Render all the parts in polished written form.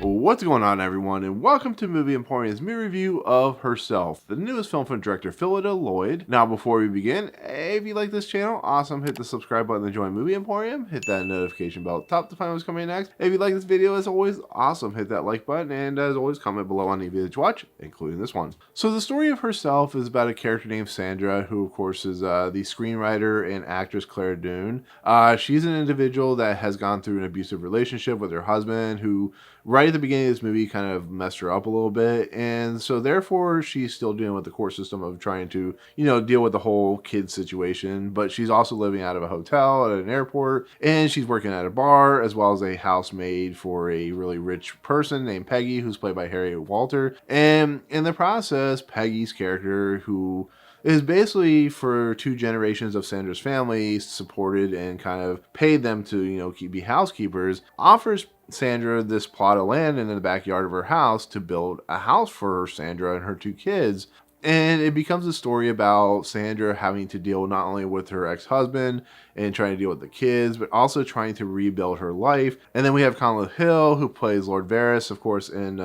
What's going on, everyone, and welcome to Movie Emporium's movie review of Herself, the newest film from director Phyllida, Lloyd. Now, before we begin, if you like this channel, awesome, hit the subscribe button to join Movie Emporium, hit that notification bell at the top to find what's coming next. If you like this video, as always, awesome, hit that like button, and as always, comment below on any video that you watch, including this one. So the story of Herself is about a character named Sandra, who of course is the screenwriter and actress Clare Dunne. She's an individual that has gone through an abusive relationship with her husband, who right at the beginning of this movie kind of messed her up a little bit, and so therefore she's still dealing with the court system of trying to deal with the whole kid situation, but she's also living out of a hotel at an airport, and she's working at a bar as well as a housemaid for a really rich person named Peggy, who's played by Harriet Walter. And in the process, Peggy's character, who is basically for two generations of Sandra's family, supported and kind of paid them to be housekeepers, offers Sandra this plot of land in the backyard of her house to build a house for Sandra and her two kids. And it becomes a story about Sandra having to deal not only with her ex-husband and trying to deal with the kids, but also trying to rebuild her life. And then we have Conleth, who plays Lord Varys, of course, in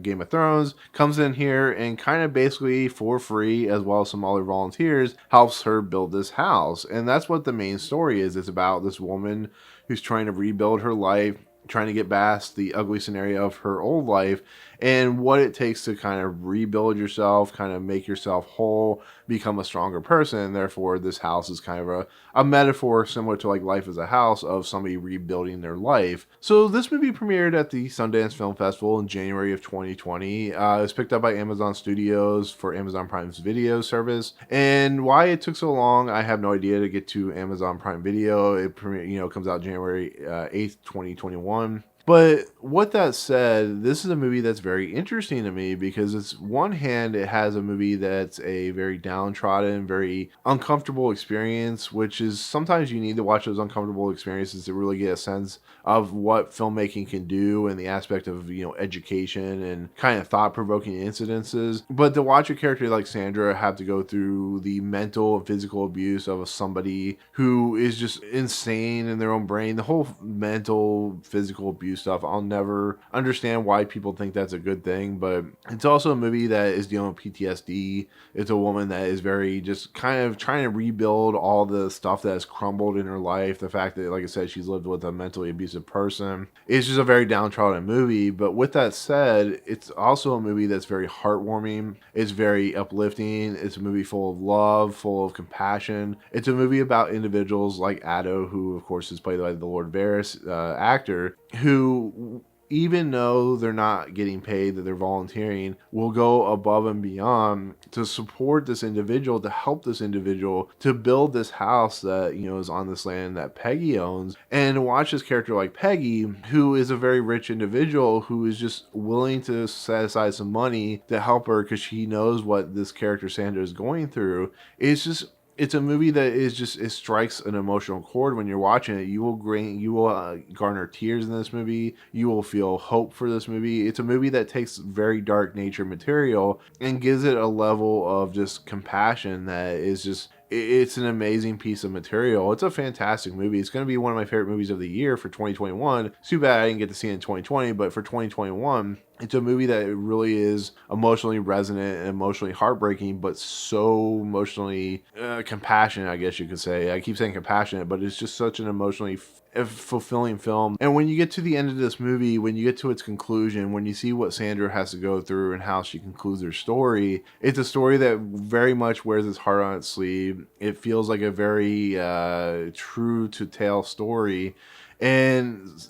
Game of Thrones, comes in here and kind of basically for free, as well as some other volunteers, helps her build this house. And that's what the main story is. It's about this woman who's trying to rebuild her life, trying to get past the ugly scenario of her old life, and what it takes to kind of rebuild yourself, kind of make yourself whole, become a stronger person. And therefore this house is kind of a metaphor similar to like life as a house, of somebody rebuilding their life. So this movie premiered at the Sundance Film Festival in January of 2020. It was picked up by Amazon Studios for Amazon Prime's video service, and why it took so long, I have no idea, to get to Amazon Prime Video. It comes out January 8th, 2021. But with that said, this is a movie that's very interesting to me because it's one hand, it has a movie that's a very downtrodden, very uncomfortable experience, which is sometimes you need to watch those uncomfortable experiences to really get a sense of what filmmaking can do and the aspect of, education and kind of thought-provoking incidences. But to watch a character like Sandra have to go through the mental and physical abuse of somebody who is just insane in their own brain, the whole mental, physical abuse stuff, I'll never understand why people think that's a good thing. But it's also a movie that is dealing with PTSD. It's a woman that is very just kind of trying to rebuild all the stuff that has crumbled in her life. The fact that, like I said, she's lived with a mentally abusive person. It's just a very downtrodden movie. But with that said, it's also a movie that's very heartwarming. It's very uplifting. It's a movie full of love, full of compassion. It's a movie about individuals like Addo, who of course is played by the Lord Varys actor, who, even though they're not getting paid, that they're volunteering, will go above and beyond to support this individual, to help this individual to build this house that is on this land that Peggy owns. And watch this character like Peggy, who is a very rich individual, who is just willing to set aside some money to help her because she knows what this character Sandra is going through. It's a movie that it strikes an emotional chord when you're watching it. You will garner tears in this movie. You will feel hope for this movie. It's a movie that takes very dark nature material and gives it a level of just compassion that is just, it's an amazing piece of material. It's a fantastic movie. It's going to be one of my favorite movies of the year for 2021. It's too bad I didn't get to see it in 2020, but for 2021, it's a movie that really is emotionally resonant and emotionally heartbreaking, but so emotionally compassionate, I guess you could say. I keep saying compassionate, but it's just such an emotionally fulfilling film. And when you get to the end of this movie, when you get to its conclusion, when you see what Sandra has to go through and how she concludes her story, it's a story that very much wears its heart on its sleeve. It feels like a very true to tale story. And,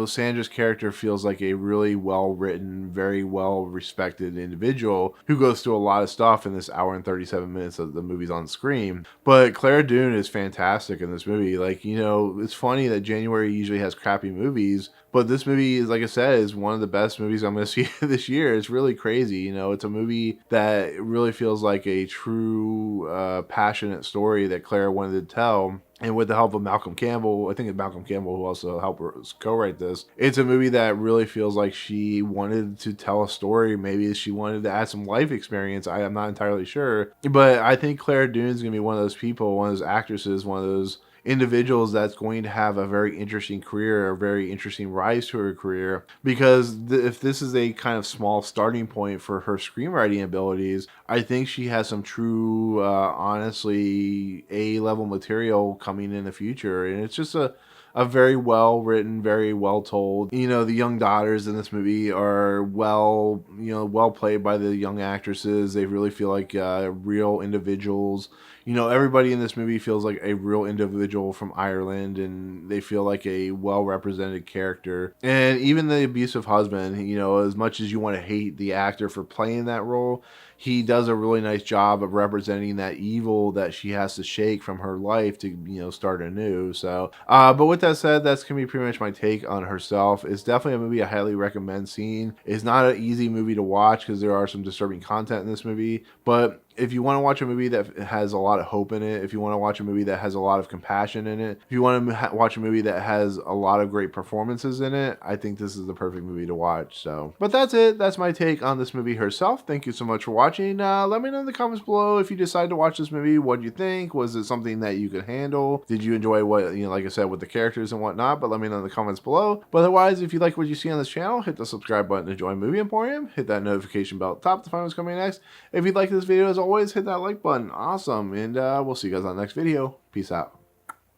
Sandra's character feels like a really well-written, very well-respected individual who goes through a lot of stuff in this hour and 37 minutes that the movie's on screen. But Clare Dunne is fantastic in this movie. Like, it's funny that January usually has crappy movies, but this movie is, like I said, is one of the best movies I'm going to see this year. It's really crazy. It's a movie that really feels like a true, passionate story that Clare wanted to tell. And with the help of Malcolm Campbell, I think it's Malcolm Campbell who also helped her co-write this. It's a movie that really feels like she wanted to tell a story. Maybe she wanted to add some life experience. I am not entirely sure. But I think Clare Dunne is going to be one of those people, one of those actresses, one of those individuals that's going to have a very interesting career, a very interesting rise to her career. Because if this is a kind of small starting point for her screenwriting abilities, I think she has some true, honestly, A-level material coming in the future. And it's just a very well written, very well told. You know, the young daughters in this movie are well played by the young actresses. They really feel like real individuals. You know, everybody in this movie feels like a real individual from Ireland, and they feel like a well represented character. And even the abusive husband, you know, as much as you want to hate the actor for playing that role, he does a really nice job of representing that evil that she has to shake from her life to, you know, start anew. So, but with that said, that's gonna be pretty much my take on Herself. It's definitely a movie I highly recommend seeing. It's not an easy movie to watch because there are some disturbing content in this movie, but if you want to watch a movie that has a lot of hope in it, if you want to watch a movie that has a lot of compassion in it, if you want to watch a movie that has a lot of great performances in it, I think this is the perfect movie to watch. So, but that's it. That's my take on this movie Herself. Thank you so much for watching. Let me know in the comments below if you decide to watch this movie. What do you think? Was it something that you could handle? Did you enjoy what, you know, like I said, with the characters and whatnot? But let me know in the comments below. But otherwise, if you like what you see on this channel, hit the subscribe button to join Movie Emporium. Hit that notification bell at the top to find what's coming next. If you'd like this video, as always, hit that like button. Awesome. And we'll see you guys on the next video. Peace out.